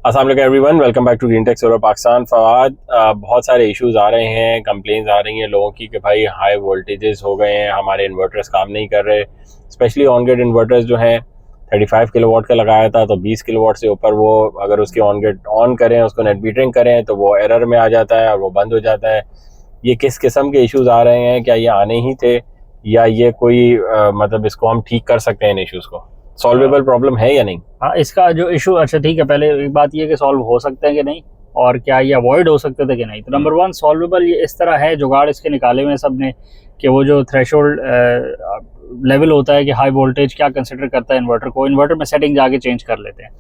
अस्सलाम वालेकुम everyone, welcome back to green tech solar Pakistan. Fawad, बहुत सारे इश्यूज आ रहे हैं, कंप्लेंट्स आ रही हैं लोगों की कि भाई हाई वोल्टेजेस हो गए हैं, हमारे इन्वर्टर्स काम नहीं कर रहे। स्पेशली ऑन ग्रिड इन्वर्टर्स जो हैं 35 किलोवाट का लगाया था, तो 20 किलोवाट से ऊपर वो अगर उसकी ऑन ग्रिड ऑन करें, उसको नेट मीटरिंग करें तो वो एरर में आ जाता है और वो बंद हो जाता है। ये किस किस्म के इश्यूज आ रहे हैं? क्या ये आने ही थे या ये कोई मतलब इसको हम ठीक कर सकते हैं? इन इश्यूज को सॉल्वेबल प्रॉब्लम है या नहीं? हाँ, इसका जो इशू, अच्छा ठीक है, पहले एक बात ये कि सॉल्व हो सकते हैं कि नहीं, और क्या ये अवॉइड हो सकते थे कि नहीं। तो नंबर वन, सॉल्वेबल ये इस तरह है, जुगाड़ इसके निकाले हुए सब ने, कि वो जो थ्रेशोल्ड लेवल होता है कि हाई वोल्टेज क्या कंसिडर करता है इन्वर्टर को, इन्वर्टर में सेटिंग जाके चेंज कर लेते हैं।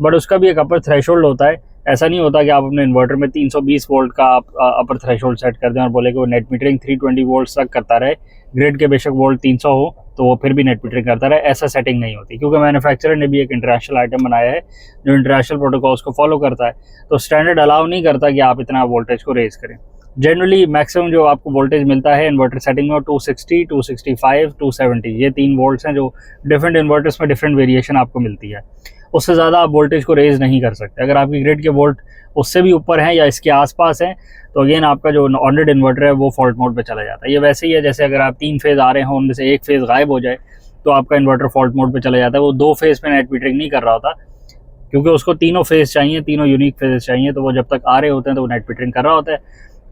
बट उसका भी एक अपर थ्रेशोल्ड होता है। ऐसा नहीं होता कि आप अपने इन्वर्टर में 320 वोल्ट का आप अपर थ्रेशोल्ड सेट कर दें और बोले कि वो नेट मीटरिंग 320 वोल्ट तक करता रहे, ग्रिड के बेशक वोल्ट 300 हो तो वो फिर भी नेट मीटरिंग करता रहे। ऐसा सेटिंग नहीं होती, क्योंकि मैन्युफैक्चरर ने भी एक इंटरनेशनल आइटम बनाया है जो इंटरनेशनल प्रोटोकॉल्स को फॉलो करता है। तो स्टैंडर्ड अलाउ नहीं करता कि आप इतना वोल्टेज को रेज करें। जनरली मैक्सिमम जो आपको वोल्टेज मिलता है इन्वर्टर सेटिंग में 260, 265, 270, ये 3 वोल्ट्स हैं जो डिफरेंट इन्वर्टर्स में डिफरेंट वेरिएशन आपको मिलती है। उससे ज़्यादा आप वोल्टेज को रेज नहीं कर सकते। अगर आपकी ग्रिड के वोल्ट उससे भी ऊपर हैं या इसके आसपास हैं तो अगेन आपका जो ऑन ग्रिड इन्वर्टर है वो फॉल्ट मोड पे चला जाता है। ये वैसे ही है जैसे अगर आप 3 फेज़ आ रहे हों, उनमें से एक फेज़ गायब हो जाए तो आपका इन्वर्टर फॉल्ट मोड पे चला जाता है। वो 2 फेज़ पे नेट मीटरिंग नहीं कर रहा होता, क्योंकि उसको तीनों फेज़ चाहिए, तीनों यूनिक फेज़ चाहिए। तो वो जब तक आ रहे होते हैं तो वो नेट मीटरिंग कर रहा होता है।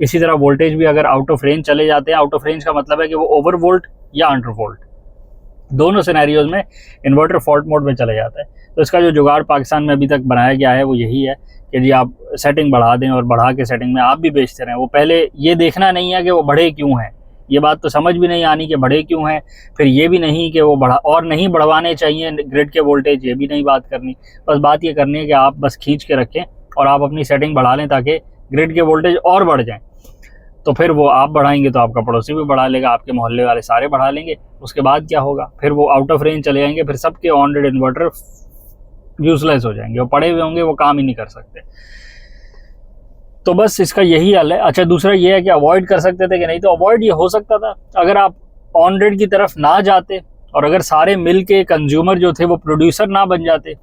इसी तरह वोल्टेज भी अगर आउट ऑफ रेंज चले जाते हैं, आउट ऑफ रेंज का मतलब है कि वो ओवर वोल्ट या अंडर वोल्ट, दोनों सिनेरियोज में इन्वर्टर फॉल्ट मोड में चले जाता है। तो इसका जो जुगाड़ पाकिस्तान में अभी तक बनाया गया है वो यही है कि जी आप सेटिंग बढ़ा दें और बढ़ा के सेटिंग में आप भी बेचते रहें। वो पहले ये देखना नहीं है कि वो बढ़े क्यों हैं, ये बात तो समझ भी नहीं आनी कि बढ़े क्यों हैं। फिर ये भी नहीं कि वो बढ़ा और नहीं बढ़वाने चाहिए ग्रिड के वोल्टेज, ये भी नहीं बात करनी। बस बात ये करनी है कि आप बस खींच के रखें और आप अपनी सेटिंग बढ़ा लें ताकि ग्रिड के वोल्टेज और बढ़ जाएँ। तो फिर वो आप बढ़ाएंगे तो आपका पड़ोसी भी बढ़ा लेगा, आपके मोहल्ले वाले सारे बढ़ा लेंगे। उसके बाद क्या होगा, फिर वो आउट ऑफ रेंज चले जाएंगे, फिर सबके ऑन ग्रिड इन्वर्टर यूजलेस हो जाएंगे, वो पड़े हुए होंगे, वो काम ही नहीं कर सकते। तो बस इसका यही हल है। अच्छा, दूसरा ये है कि अवॉइड कर सकते थे कि नहीं, तो अवॉइड ये हो सकता था अगर आप ऑन ग्रिड की तरफ ना जाते और अगर सारे मिल के कंज्यूमर जो थे वो प्रोड्यूसर ना बन जाते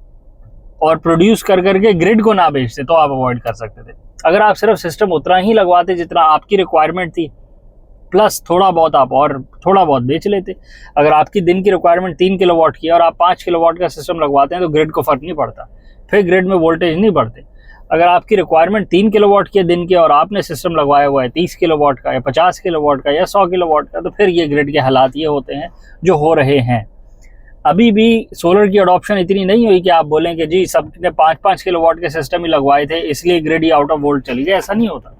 और प्रोड्यूस कर करके ग्रिड को ना बेचते, तो आप अवॉइड कर सकते थे। अगर आप सिर्फ सिस्टम उतना ही लगवाते जितना आपकी रिक्वायरमेंट थी, प्लस थोड़ा बहुत आप और थोड़ा बहुत बेच लेते। अगर आपकी दिन की रिक्वायरमेंट 3 किलोवाट की है और आप 5 किलोवाट का सिस्टम लगवाते हैं तो ग्रिड को फर्क नहीं पड़ता, फिर ग्रिड में वोल्टेज नहीं बढ़ते। अगर आपकी रिक्वायरमेंट 3 किलोवाट की है दिन के और आपने सिस्टम लगवाया हुआ है 30 किलोवाट का या 50 किलोवाट का या 100 किलोवाट का, तो फिर ये ग्रिड के हालात ये होते हैं जो हो रहे हैं। अभी भी सोलर की अडॉप्शन इतनी नहीं हुई कि आप बोलें कि जी सबने 5-5 किलोवाट के सिस्टम ही लगवाए थे इसलिए grid he out of volt चली गई। ऐसा नहीं होता।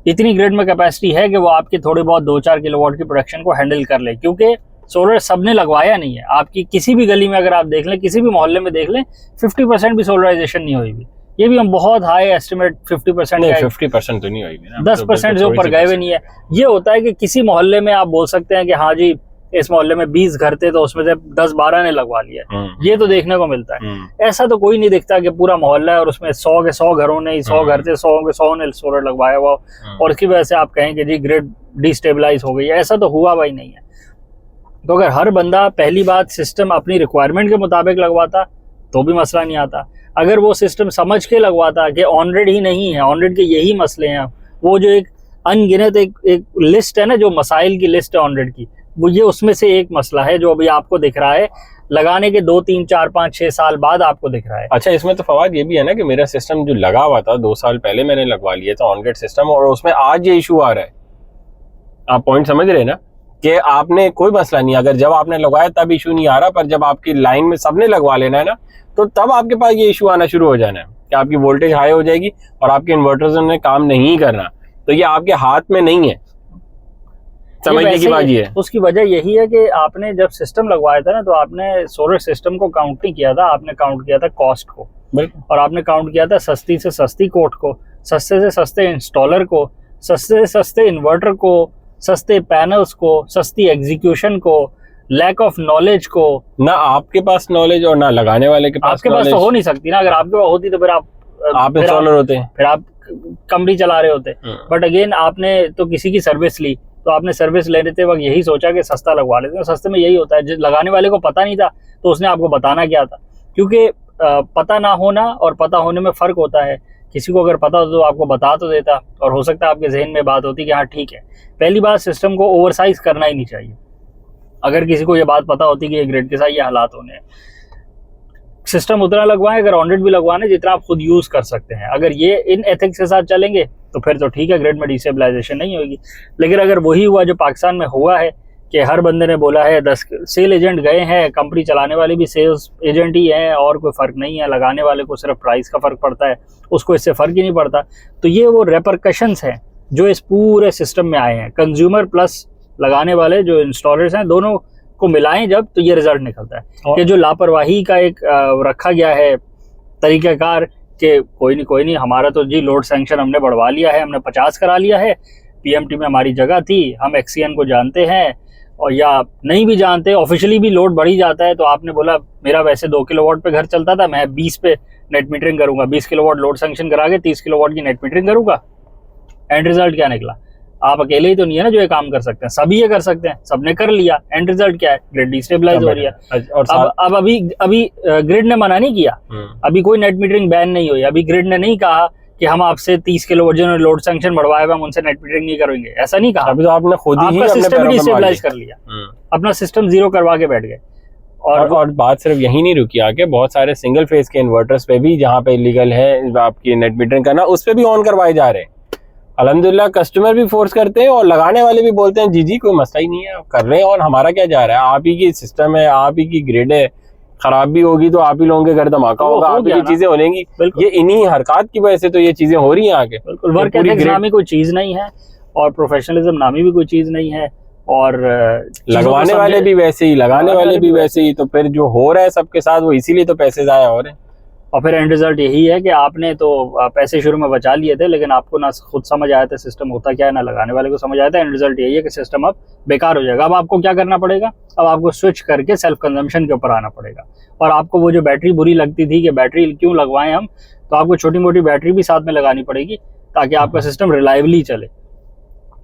इतनी ग्रिड में कैपेसिटी है कि वो आपके थोड़े बहुत 2-4 किलोवाट की प्रोडक्शन को हैंडल कर ले, क्योंकि सोलर सबने लगवाया नहीं है। आपकी किसी भी गली में अगर आप देख लें, किसी भी मोहल्ले में देख लें, 50% भी सोलराइजेशन नहीं हुई भी। ये भी हम बहुत हाई एस्टिमेट 50% 50% तो नहीं हुई ना, 10% से ऊपर गए हुए नहीं है। ये होता है कि किसी मोहल्ले में आप बोल सकते हैं कि हाँ जी इस मोहल्ले में 20 घर थे तो उसमें से 10-12 ने लगवा लिया, ये तो देखने को मिलता है। ऐसा तो कोई नहीं दिखता कि पूरा मोहल्ला है और उसमें 100 के 100 घरों ने 100 घर थे, 100 के 100 ने सोलर लगवाया हुआ और उसकी वजह से आप कहें कि जी ग्रिड डिस्टेबलाइज हो गई है। ऐसा तो हुआ भाई नहीं है। तो अगर हर बंदा पहली बात सिस्टम अपनी रिक्वायरमेंट के मुताबिक लगवाता तो भी मसला नहीं आता। अगर वो सिस्टम समझ के लगवाता कि ऑन ग्रिड ही नहीं है, ऑन ग्रिड के यही मसले हैं, वो जो एक अनगिनत एक लिस्ट है ना, जो मसाइल की लिस्ट है ऑन ग्रिड की, वो ये उसमें से एक मसला है जो अभी आपको दिख रहा है, लगाने के 2, 3, 4, 5, 6 साल बाद आपको दिख रहा है। अच्छा, इसमें तो फवाद ये भी है ना कि मेरा सिस्टम जो लगा हुआ था 2 साल पहले मैंने लगवा लिया था ऑन ग्रिड सिस्टम, और उसमें आज ये इशू आ रहा है। आप पॉइंट समझ रहे हैं ना कि आपने कोई मसला नहीं, अगर जब आपने लगवाया तब इशू नहीं आ रहा, पर जब आपकी लाइन में सबने लगवा लेना है ना तो तब आपके पास ये इशू आना शुरू हो जाना है कि आपकी वोल्टेज हाई हो जाएगी और आपके इन्वर्टर्स ने काम नहीं करना। तो ये आपके हाथ में नहीं है, समझने की बात ये है। उसकी वजह यही है कि आपने जब सिस्टम लगवाया था ना तो आपने सोलर सिस्टम को काउंट नहीं किया था, आपने काउंट किया था कॉस्ट को, और आपने काउंट किया था सस्ती से सस्ती कोट को, सस्ते से सस्ते इंस्टॉलर को, सस्ते से सस्ते इन्वर्टर को, सस्ते पैनल्स को, सस्ती एग्जीक्यूशन को, लैक ऑफ नॉलेज को। ना आपके पास नॉलेज और ना लगाने वाले के पास। आपके पास तो हो नहीं सकती ना, अगर आपके पास होती तो फिर आप इंस्टॉलर होते हैं, फिर आप कंपनी चला रहे होते। बट अगेन आपने तो किसी की सर्विस ली, तो आपने सर्विस लेते वक्त यही सोचा कि सस्ता लगवा लेते हैं। सस्ते में यही होता है, लगाने वाले को पता नहीं था तो उसने आपको बताना क्या था, क्योंकि पता ना होना और पता होने में फ़र्क होता है। किसी को अगर पता हो तो आपको बता तो देता, और हो सकता है आपके जहन में बात होती कि हाँ ठीक है। पहली बात, सिस्टम को ओवरसाइज करना ही नहीं चाहिए। अगर किसी को ये बात पता होती कि ये ग्रिड के साथ ये हालात होने हैं, सिस्टम उतना लगवाएं, अगर 100 भी लगवाने जितना आप खुद यूज़ कर सकते हैं। अगर ये इन एथिक्स के साथ चलेंगे तो फिर तो ठीक है, ग्रिड में डिस्टेबलाइजेशन नहीं होगी। लेकिन अगर वही हुआ जो पाकिस्तान में हुआ है कि हर बंदे ने बोला है, 10 सेल एजेंट गए हैं, कंपनी चलाने वाले भी सेल्स एजेंट ही हैं और कोई फ़र्क नहीं है, लगाने वाले को सिर्फ प्राइस का फ़र्क पड़ता है, उसको इससे फ़र्क ही नहीं पड़ता। तो ये वो रेपरकशंस हैं जो इस पूरे सिस्टम में आए हैं। कंज्यूमर प्लस लगाने वाले जो इंस्टॉलर्स हैं, दोनों को मिलाएं जब, तो ये रिजल्ट निकलता है कि जो लापरवाही का एक रखा गया है तरीक़ाकार कि कोई नहीं हमारा तो जी लोड सैंक्शन हमने बढ़वा लिया है, हमने 50 करा लिया है, पीएमटी में हमारी जगह थी, हम एक्सीएन को जानते हैं, और या नहीं भी जानते, ऑफिशियली भी लोड बढ़ ही जाता है। तो आपने बोला मेरा वैसे 2 किलोवाट पे घर चलता था, मैं 20 पे नेट मीटरिंग करूंगा, 20 किलोवाट लोड सैंक्शन करा के 30 किलोवाट की नेट मीटरिंग करूंगा। एंड रिजल्ट क्या निकला? आप अकेले ही तो नहीं है ना जो ये काम कर सकते हैं, सभी ये कर सकते हैं, सबने कर लिया। एंड रिजल्ट क्या है? ग्रिड डिस्टेबलाइज हो रही है। और अब अभी ग्रिड ने मना नहीं किया, अभी कोई नेट मीटरिंग बैन नहीं हुई, अभी ग्रिड ने नहीं कहा कि हम आपसे 30 किलोवाट जिन्होंने लोड सैंक्शन बढ़वाया हुआ हम उनसे नेट मीटरिंग नहीं करेंगे, ऐसा नहीं कहा। अभी तो आपने खुद ही सिस्टम ही डिस्टेबलाइज कर लिया, अपना सिस्टम जीरो करवा के बैठ गए। और बात सिर्फ यही नहीं रुकी, आगे बहुत सारे सिंगल फेज के इन्वर्टर्स पे भी जहाँ पे इलीगल है आपकी नेट मीटरिंग करना, उस पे भी ऑन करवाए जा रहे हैं। अल्हम्दुलिल्लाह कस्टमर भी फोर्स करते हैं और लगाने वाले भी बोलते हैं जी कोई मसला ही नहीं है, कर रहे हैं, और हमारा क्या जा रहा है, आप ही की सिस्टम है, आप ही की ग्रिड है, खराब भी होगी तो आप ही लोगों के घर धमाका होगा, आप ही की चीजें होंगी। ये इन्हीं हरकत की वजह से तो ये चीजें हो रही हैं आगे। बिल्कुल, वर्क एथिक्स नामी कोई चीज नहीं है और प्रोफेशनलिज्म नामी भी कोई चीज नहीं है, और लगवाने वाले भी वैसे ही, लगाने वाले भी वैसे ही। तो फिर जो हो रहा है सबके साथ वो इसीलिए तो पैसे जाया हो रहे हैं। और फिर एंड रिजल्ट यही है कि आपने तो पैसे शुरू में बचा लिए थे, लेकिन आपको ना खुद समझ आया था सिस्टम होता क्या है, ना लगाने वाले को समझ आया था। एंड रिजल्ट यही है कि सिस्टम अब बेकार हो जाएगा। अब आपको क्या करना पड़ेगा? अब आपको स्विच करके सेल्फ कंजम्पशन के ऊपर आना पड़ेगा। और आपको वो जो बैटरी बुरी लगती थी कि बैटरी क्यों लगवाएं हम, तो आपको छोटी मोटी बैटरी भी साथ में लगानी पड़ेगी ताकि आपका सिस्टम रिलायबली चले।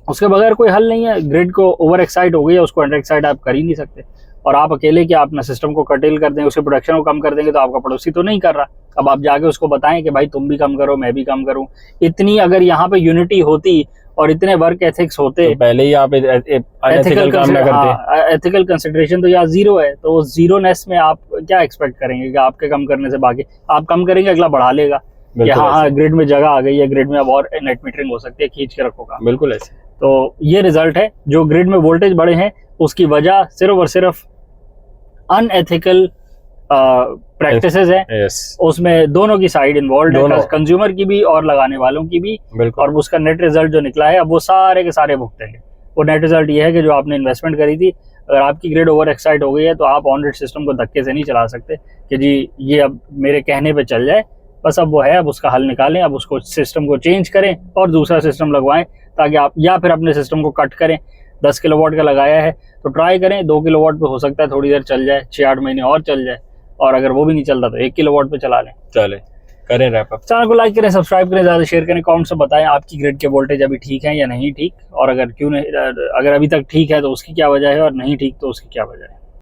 उसके बगैर कोई हल नहीं है। ग्रिड को ओवर एक्साइट हो गई है, उसको अंडर एक्साइट आप कर ही नहीं सकते। और आप अकेले क्या अपना सिस्टम को कर्टेल कर देंगे, उसके प्रोडक्शन को कम कर देंगे, तो आपका पड़ोसी तो नहीं कर रहा। अब आप जाके उसको बताएं कि भाई तुम भी कम करो, मैं भी कम करूं। इतनी अगर यहाँ पे यूनिटी होती और इतने वर्क एथिक्स होते तो पहले ही आप एथिकल काम ना करते। एथिकल कंसिडरेशन तो यहाँ जीरो है, तो उस जीरोनेस में आप क्या एक्सपेक्ट करेंगे कि आपके कम करने से बाकी आप कम करेंगे, अगला बढ़ा लेगा कि हाँ ग्रिड में जगह आ गई है, ग्रिड में अब और नेट मीटरिंग हो सकती है, खींच के रखोगा। बिल्कुल ऐसे। तो ये रिजल्ट है। जो ग्रिड में वोल्टेज बढ़े हैं उसकी वजह सिर्फ और सिर्फ अनएथिकल प्रैक्टिसेस है। उसमें दोनों की साइड इन्वॉल्व है, कंज्यूमर की भी और लगाने वालों की भी। और उसका नेट रिजल्ट जो निकला है अब वो सारे के सारे भुगतेंगे। वो नेट रिजल्ट ये है कि जो आपने इन्वेस्टमेंट करी थी, अगर आपकी ग्रिड ओवर एक्साइट हो गई है तो आप ऑन ग्रिड सिस्टम को धक्के से नहीं चला सकते कि जी ये अब मेरे कहने पे चल जाए। बस अब वो है, अब उसका हल निकालें, अब उसको सिस्टम को चेंज करें और दूसरा सिस्टम लगवाएं ताकि आप, या फिर अपने सिस्टम को कट करें। 10 किलोवाट का लगाया है तो ट्राई करें 2 किलोवाट पे, हो सकता है थोड़ी देर चल जाए, 6-8 महीने और चल जाए। और अगर वो भी नहीं चलता तो 1 किलोवाट पे चला लें। चले करें रैप अप। चैनल को लाइक करें, सब्सक्राइब करें, ज़्यादा शेयर करें, कमेंट से बताएं आपकी ग्रिड के वोल्टेज अभी ठीक है या नहीं ठीक, और अगर क्यों नहीं, अगर अभी तक ठीक है तो उसकी क्या वजह है, और नहीं ठीक तो उसकी क्या वजह है।